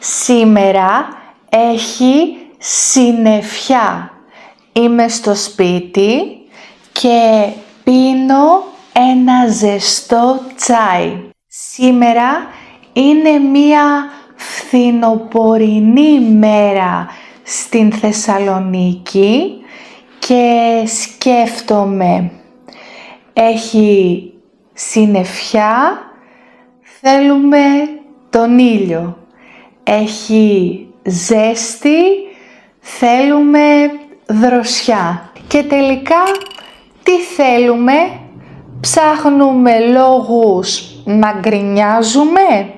Σήμερα έχει συννεφιά. Είμαι στο σπίτι και πίνω ένα ζεστό τσάι. Σήμερα είναι μία φθινοπορεινή μέρα στην Θεσσαλονίκη και σκέφτομαι, έχει συννεφιά, θέλουμε τον ήλιο. Έχει ζέστη, θέλουμε δροσιά. Και τελικά τι θέλουμε? Ψάχνουμε λόγους να γκρινιάζουμε.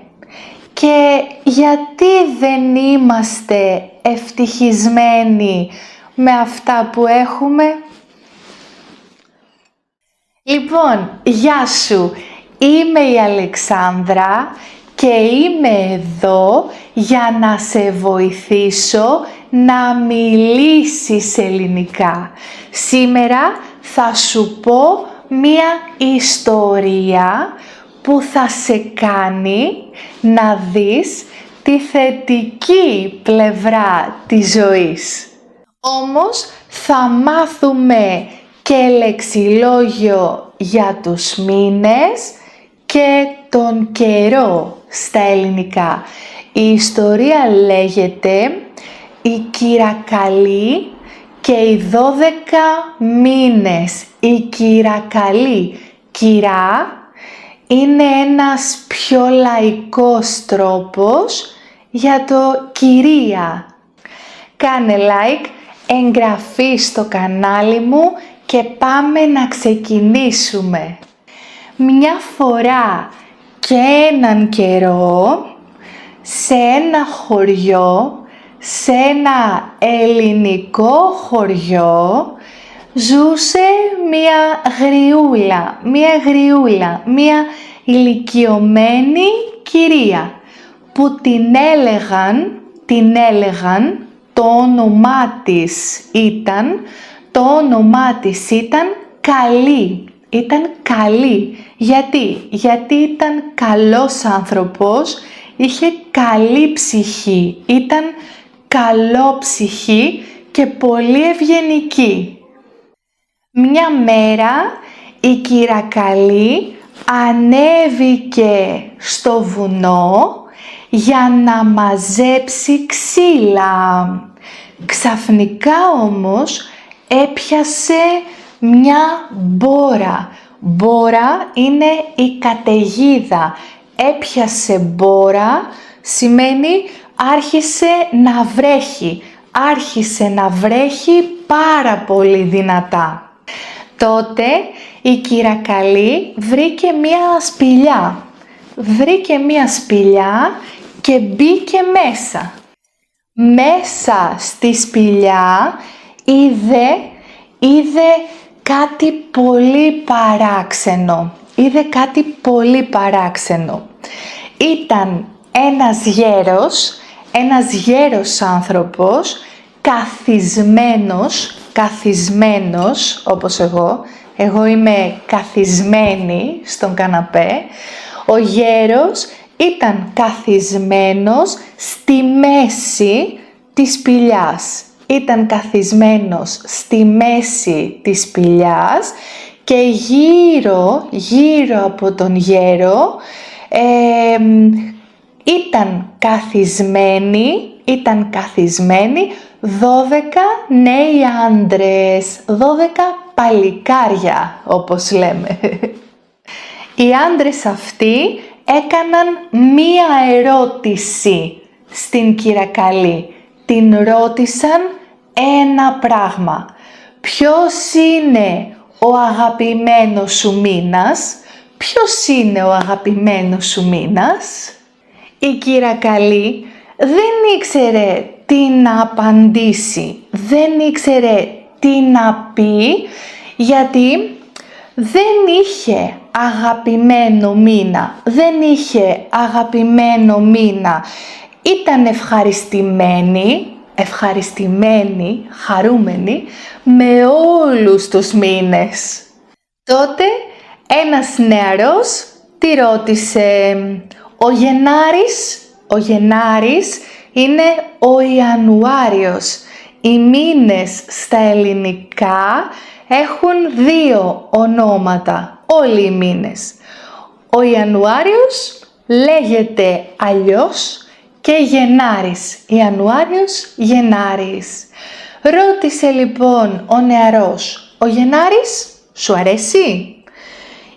Και γιατί δεν είμαστε ευτυχισμένοι με αυτά που έχουμε? Λοιπόν, γεια σου! Είμαι η Αλεξάνδρα και είμαι εδώ για να σε βοηθήσω να μιλήσεις ελληνικά. Σήμερα θα σου πω μία ιστορία που θα σε κάνει να δεις τη θετική πλευρά της ζωής. Όμως θα μάθουμε και λεξιλόγιο για τους μήνες και τον καιρό στα ελληνικά. Η ιστορία λέγεται «Η Κυρακαλή και οι 12 μήνες». Η Κυρακαλή. Κυρά είναι ένας πιο λαϊκός τρόπος για το κυρία. Κάνε like, εγγραφή στο κανάλι μου και πάμε να ξεκινήσουμε. Μια φορά και έναν καιρό, σε ένα χωριό, σε ένα ελληνικό χωριό, ζούσε μία ηλικιωμένη κυρία που την έλεγαν, το όνομά της ήταν Καλή. Ήταν καλή. Γιατί ήταν καλός άνθρωπος, είχε καλή ψυχή, ήταν καλόψυχη και πολύ ευγενική. Μια μέρα η Κυρακαλή ανέβηκε στο βουνό για να μαζέψει ξύλα. Ξαφνικά όμως έπιασε μια μπόρα. Μπόρα είναι η καταιγίδα. Έπιασε μπόρα σημαίνει άρχισε να βρέχει πάρα πολύ δυνατά. Τότε η Κυρακαλή βρήκε μία σπηλιά και μπήκε μέσα. Μέσα στη σπηλιά είδε κάτι πολύ παράξενο. Ήταν ένας γέρος άνθρωπος, καθισμένος όπως εγώ είμαι καθισμένη στον καναπέ. Ο γέρος ήταν καθισμένος στη μέση της σπηλιάς. Και γύρω από τον γέρο ήταν καθισμένοι 12 νέοι άντρες, 12 παλικάρια όπως λέμε. Οι άντρες αυτοί έκαναν μία ερώτηση στην Κυρακαλή. Την ρώτησαν ένα πράγμα. Ποιος είναι ο αγαπημένος σου μήνας? Η Κυρακαλή δεν ήξερε τι να απαντήσει, δεν ήξερε τι να πει, γιατί δεν είχε αγαπημένο μήνα. Ήταν ευχαριστημένη, χαρούμενη με όλους τους μήνες. Τότε ένας νεαρός τη ρώτησε, ο Ο Γενάρης είναι ο Ιανουάριος. Οι μήνες στα ελληνικά έχουν δύο ονόματα, όλοι οι μήνες. Ο Ιανουάριος λέγεται αλλιώς και Γενάρης. Ιανουάριος, Γενάρης. Ρώτησε λοιπόν ο νεαρός, ο Γενάρης σου αρέσει?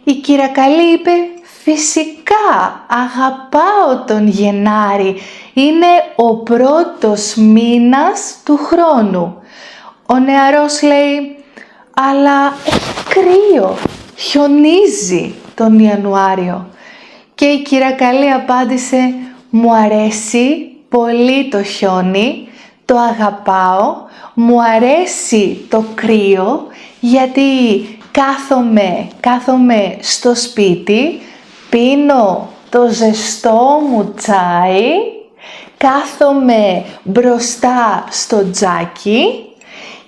Η Κυρακαλή είπε, φυσικά, αγαπάω τον Γενάρη. Είναι ο πρώτος μήνας του χρόνου. Ο νεαρός λέει, αλλά έχει κρύο, χιονίζει τον Ιανουάριο. Και η Κυρακαλή απάντησε, μου αρέσει πολύ το χιόνι, το αγαπάω, μου αρέσει το κρύο, γιατί κάθομαι στο σπίτι, πίνω το ζεστό μου τσάι, κάθομαι μπροστά στο τζάκι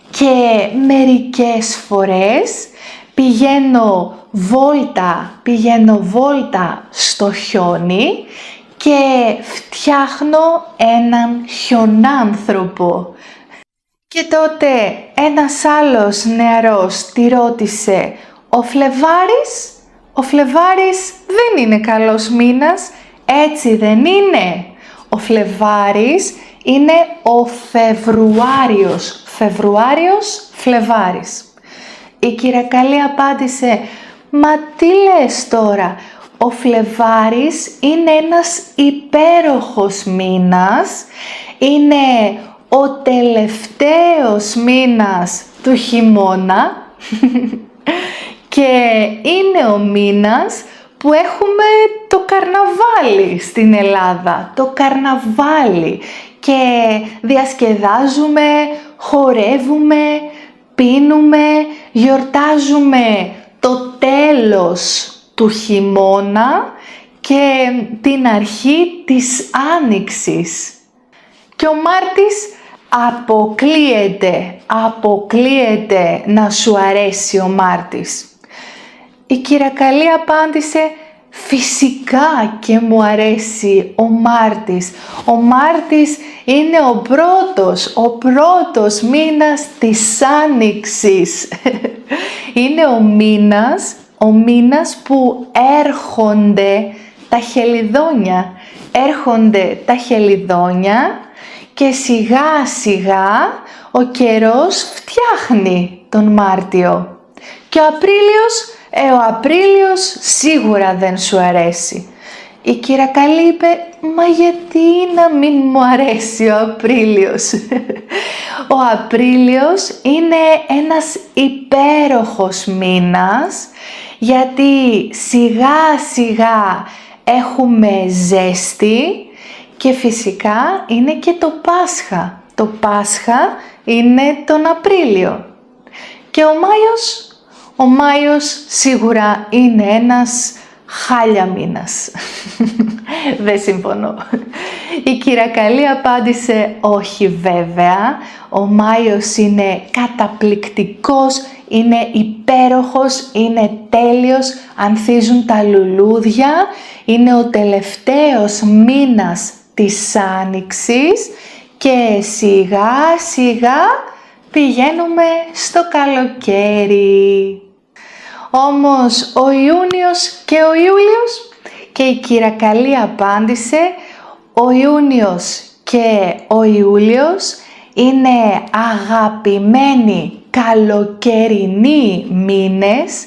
και μερικές φορές πηγαίνω βόλτα στο χιόνι και φτιάχνω έναν χιονάνθρωπο. Και τότε ένας άλλος νεαρός τη ρώτησε, ο Φλεβάρης δεν είναι καλός μήνας, έτσι δεν είναι? Ο Φλεβάρης είναι ο Φλεβάρης. Η Κυρακαλή απάντησε, μα τι λες τώρα, ο Φλεβάρης είναι ένας υπέροχος μήνας, είναι ο τελευταίος μήνας του χειμώνα και είναι ο μήνας που έχουμε το καρναβάλι στην Ελλάδα, το καρναβάλι, και διασκεδάζουμε, χορεύουμε, πίνουμε, γιορτάζουμε το τέλος του χειμώνα και την αρχή της άνοιξης. Και ο Μάρτης αποκλείεται να σου αρέσει ο Μάρτης. Η Κυρακαλή απάντησε, φυσικά και μου αρέσει ο Μάρτης. Ο Μάρτης είναι ο πρώτος μήνας της άνοιξης. Είναι ο μήνας που έρχονται τα χελιδόνια και σιγά σιγά ο καιρός φτιάχνει τον Μάρτιο. Και ο Απρίλιος σίγουρα δεν σου αρέσει. Η Κυρακαλή είπε, μα γιατί να μην μου αρέσει ο Απρίλιος? Ο Απρίλιος είναι ένας υπέροχος μήνας, γιατί σιγά σιγά έχουμε ζέστη και φυσικά είναι και το Πάσχα. Το Πάσχα είναι τον Απρίλιο. Και ο Μάιος σίγουρα είναι ένας χάλια μήνας. Δεν συμφωνώ. Η Κυρακαλή απάντησε, όχι βέβαια, ο Μάιος είναι καταπληκτικός, είναι υπέροχος, είναι τέλειος, ανθίζουν τα λουλούδια, είναι ο τελευταίος μήνας της άνοιξης και σιγά σιγά πηγαίνουμε στο καλοκαίρι. Όμως ο Ιούνιος και ο Ιούλιος, και η Κυρακαλή απάντησε, ο Ιούνιος και ο Ιούλιος είναι αγαπημένοι καλοκαιρινοί μήνες,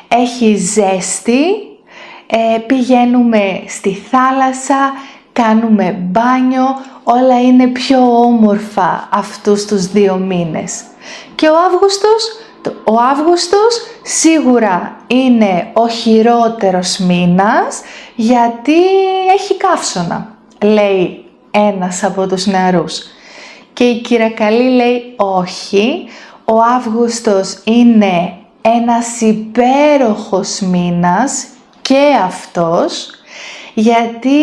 έχει ζέστη, πηγαίνουμε στη θάλασσα, κάνουμε μπάνιο, όλα είναι πιο όμορφα αυτούς τους δύο μήνες. Και ο Αύγουστος σίγουρα είναι ο χειρότερος μήνας, γιατί έχει καύσωνα, λέει ένας από τους νεαρούς. Και η Κυρακαλή λέει, όχι, ο Αύγουστος είναι ένας υπέροχος μήνας και αυτός, γιατί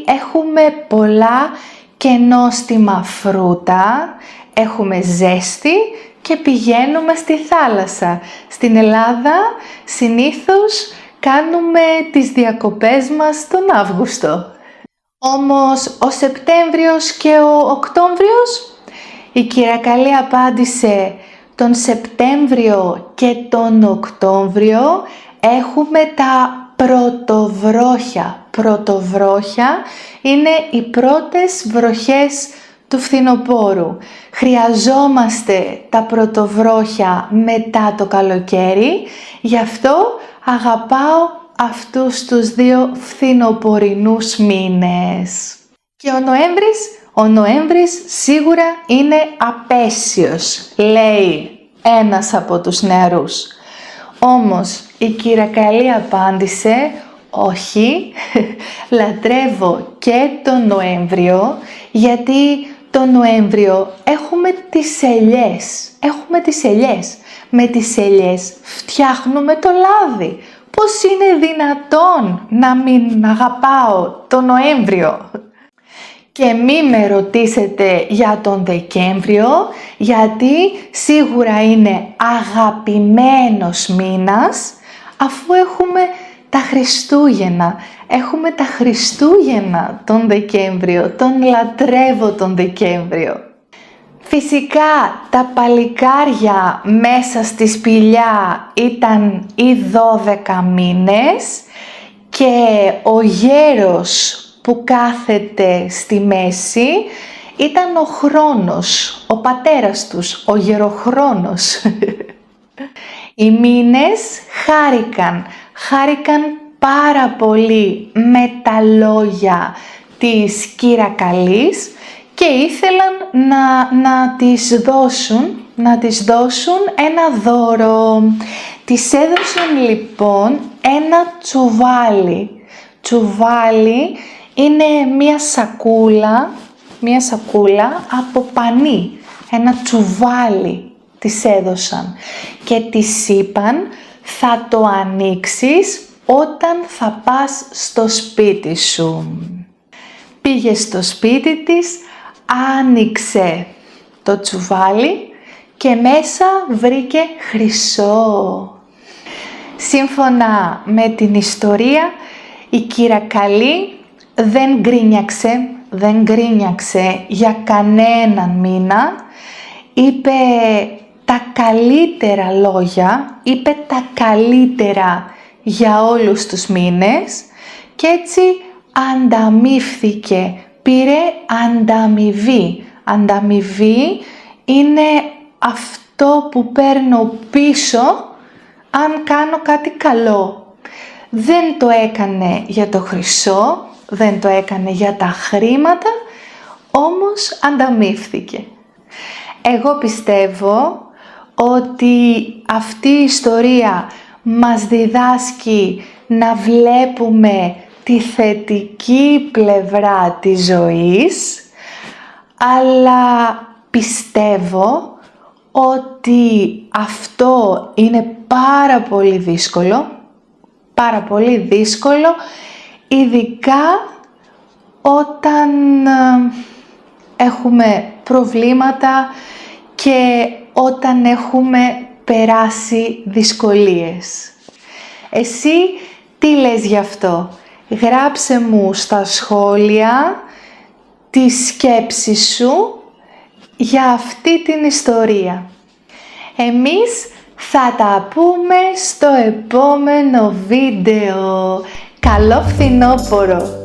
έχουμε πολλά και νόστιμα φρούτα, έχουμε ζέστη και πηγαίνουμε στη θάλασσα. Στην Ελλάδα συνήθως κάνουμε τις διακοπές μας τον Αύγουστο. Όμως ο Σεπτέμβριος και ο Οκτώβριος? Η Κυρακαλή απάντησε, τον Σεπτέμβριο και τον Οκτώβριο έχουμε τα πρωτοβρόχια. Πρωτοβρόχια είναι οι πρώτες βροχές του φθινοπόρου. Χρειαζόμαστε τα πρωτοβρόχια μετά το καλοκαίρι, γι' αυτό αγαπάω αυτούς τους δύο φθινοπορεινούς μήνες. Και ο Νοέμβρης σίγουρα είναι απέσιος, λέει ένας από τους νεαρούς. Όμως η Κυρακαλή απάντησε, όχι, λατρεύω και τον Νοέμβριο, γιατί τον Νοέμβριο έχουμε τις ελιές. Με τις ελιές φτιάχνουμε το λάδι. Πώς είναι δυνατόν να μην αγαπάω τον Νοέμβριο? Και μη με ρωτήσετε για τον Δεκέμβριο, γιατί σίγουρα είναι αγαπημένος μήνας, αφού έχουμε τα Χριστούγεννα. Έχουμε τα Χριστούγεννα τον Δεκέμβριο, τον λατρεύω τον Δεκέμβριο. Φυσικά τα παλικάρια μέσα στη σπηλιά ήταν οι 12 μήνες και ο γέρος που κάθεται στη μέση ήταν ο χρόνος, ο πατέρας τους, ο γεροχρόνος. Οι μήνες χάρηκαν πάρα πολύ με τα λόγια της Κυρακαλής και ήθελαν να της δώσουν ένα δώρο. Της έδωσαν λοιπόν ένα τσουβάλι. Τσουβάλι είναι μία σακούλα από πανί. Ένα τσουβάλι της έδωσαν και της είπαν, θα το ανοίξεις όταν θα πας στο σπίτι σου. Πήγε στο σπίτι της, άνοιξε το τσουβάλι και μέσα βρήκε χρυσό. Σύμφωνα με την ιστορία, η Κυρακαλή δεν γκρίνιαξε για κανέναν μήνα, είπε τα καλύτερα λόγια, είπε τα καλύτερα για όλους τους μήνες και έτσι ανταμείφθηκε, πήρε ανταμοιβή. Ανταμοιβή είναι αυτό που παίρνω πίσω αν κάνω κάτι καλό. Δεν το έκανε για το χρυσό, δεν το έκανε για τα χρήματα, όμως ανταμείφθηκε. Εγώ πιστεύω ότι αυτή η ιστορία μας διδάσκει να βλέπουμε τη θετική πλευρά της ζωής, αλλά πιστεύω ότι αυτό είναι πάρα πολύ δύσκολο, ειδικά όταν έχουμε προβλήματα και όταν έχουμε περάσει δυσκολίες. Εσύ τι λες γι' αυτό? Γράψε μου στα σχόλια τη σκέψη σου για αυτή την ιστορία. Εμείς θα τα πούμε στο επόμενο βίντεο. Καλό φθινόπωρο!